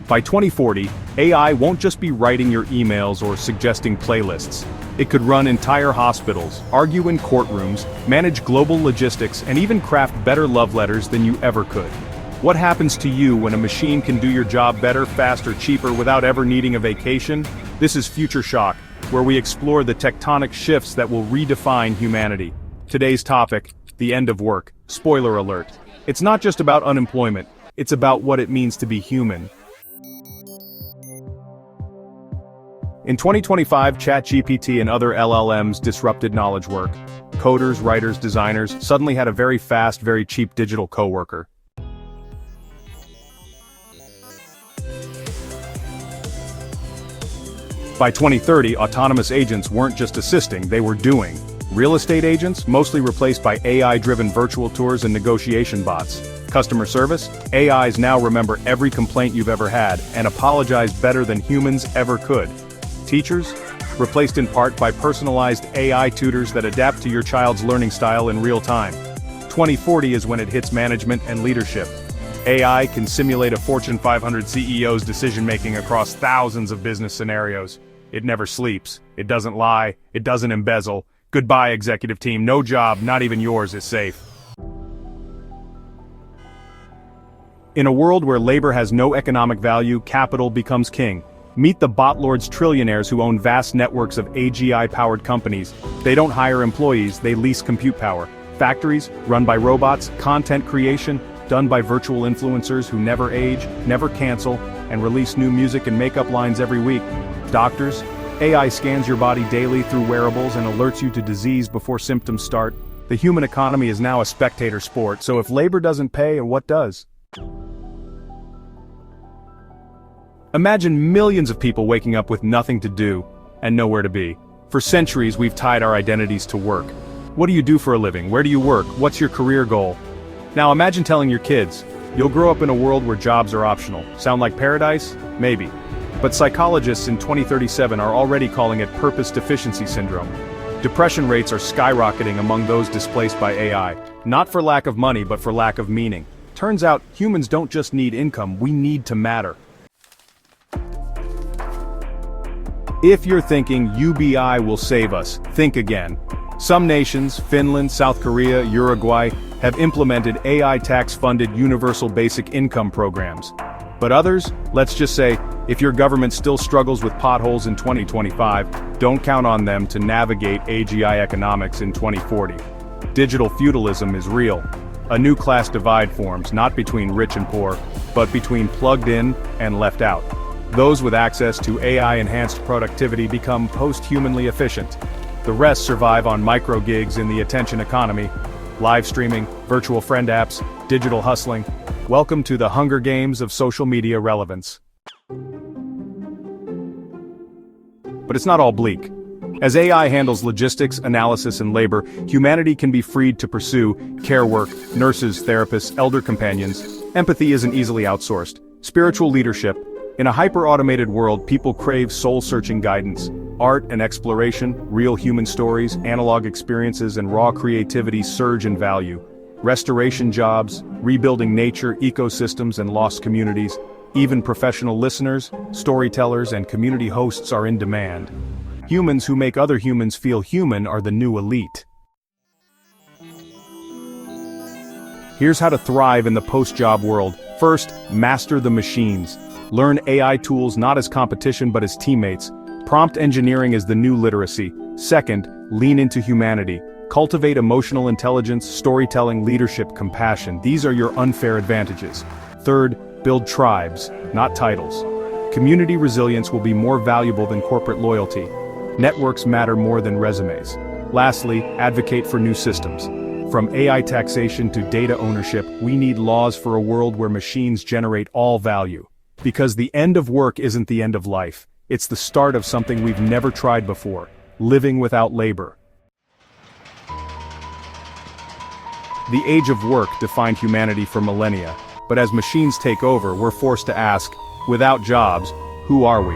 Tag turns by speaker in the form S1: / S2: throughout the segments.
S1: By 2040, AI won't just be writing your emails or suggesting playlists. It could run entire hospitals, argue in courtrooms, manage global logistics, and even craft better love letters than you ever could. What happens to you when a machine can do your job better, faster, cheaper without ever needing a vacation? This is Future Shock, where we explore the tectonic shifts that will redefine humanity. Today's topic, the end of work. Spoiler alert. It's not just about unemployment, it's about what it means to be human. In 2025, ChatGPT and other LLMs disrupted knowledge work. Coders, writers, designers suddenly had a very fast, very cheap digital coworker. By 2030, autonomous agents weren't just assisting, they were doing. Real estate agents, mostly replaced by AI-driven virtual tours and negotiation bots. Customer service, AIs now remember every complaint you've ever had and apologize better than humans ever could. Teachers, replaced in part by personalized AI tutors that adapt to your child's learning style in real time. 2040 is when it hits management and leadership. AI can simulate a Fortune 500 CEO's decision-making across thousands of business scenarios. It never sleeps, it doesn't lie, it doesn't embezzle. Goodbye, executive team, no job, not even yours, is safe. In a world where labor has no economic value, capital becomes king. Meet the bot lords trillionaires who own vast networks of AGI-powered companies. They don't hire employees, they lease compute power. Factories, run by robots, content creation, done by virtual influencers who never age, never cancel, and release new music and makeup lines every week. Doctors, AI scans your body daily through wearables and alerts you to disease before symptoms start. The human economy is now a spectator sport, so if labor doesn't pay, what does? Imagine millions of people waking up with nothing to do and nowhere to be. For centuries, we've tied our identities to work. What do you do for a living? Where do you work? What's your career goal? Now imagine telling your kids, you'll grow up in a world where jobs are optional. Sound like paradise? Maybe. But psychologists in 2037 are already calling it purpose deficiency syndrome. Depression rates are skyrocketing among those displaced by AI, not for lack of money but for lack of meaning. Turns out, humans don't just need income, we need to matter. If you're thinking UBI will save us, think again. Some nations, Finland, South Korea, Uruguay, have implemented AI tax-funded universal basic income programs. But others, let's just say, if your government still struggles with potholes in 2025, don't count on them to navigate AGI economics in 2040. Digital feudalism is real. A new class divide forms, not between rich and poor, but between plugged in and left out. Those with access to AI-enhanced productivity become post-humanly efficient. The rest survive on micro-gigs in the attention economy, live streaming, virtual friend apps, digital hustling. Welcome to the Hunger Games of social media relevance. But it's not all bleak. As AI handles logistics, analysis, and labor, humanity can be freed to pursue care work, nurses, therapists, elder companions. Empathy isn't easily outsourced. Spiritual leadership. In a hyper-automated world, people crave soul-searching guidance. Art and exploration, real human stories, analog experiences, and raw creativity surge in value. Restoration jobs, rebuilding nature, ecosystems, and lost communities. Even professional listeners, storytellers, and community hosts are in demand. Humans who make other humans feel human are the new elite. Here's how to thrive in the post-job world. First, master the machines. Learn AI tools not as competition but as teammates. Prompt engineering is the new literacy. Second, lean into humanity. Cultivate emotional intelligence, storytelling, leadership, compassion. These are your unfair advantages. Third, build tribes, not titles. Community resilience will be more valuable than corporate loyalty. Networks matter more than resumes. Lastly, advocate for new systems. From AI taxation to data ownership, we need laws for a world where machines generate all value. Because the end of work isn't the end of life. It's the start of something we've never tried before, living without labor. The age of work defined humanity for millennia, but as machines take over, we're forced to ask, without jobs, who are we?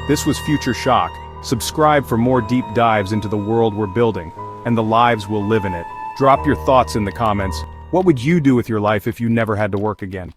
S1: This was Future Shock. Subscribe for more deep dives into the world we're building, and the lives we'll live in it. Drop your thoughts in the comments. What would you do with your life if you never had to work again?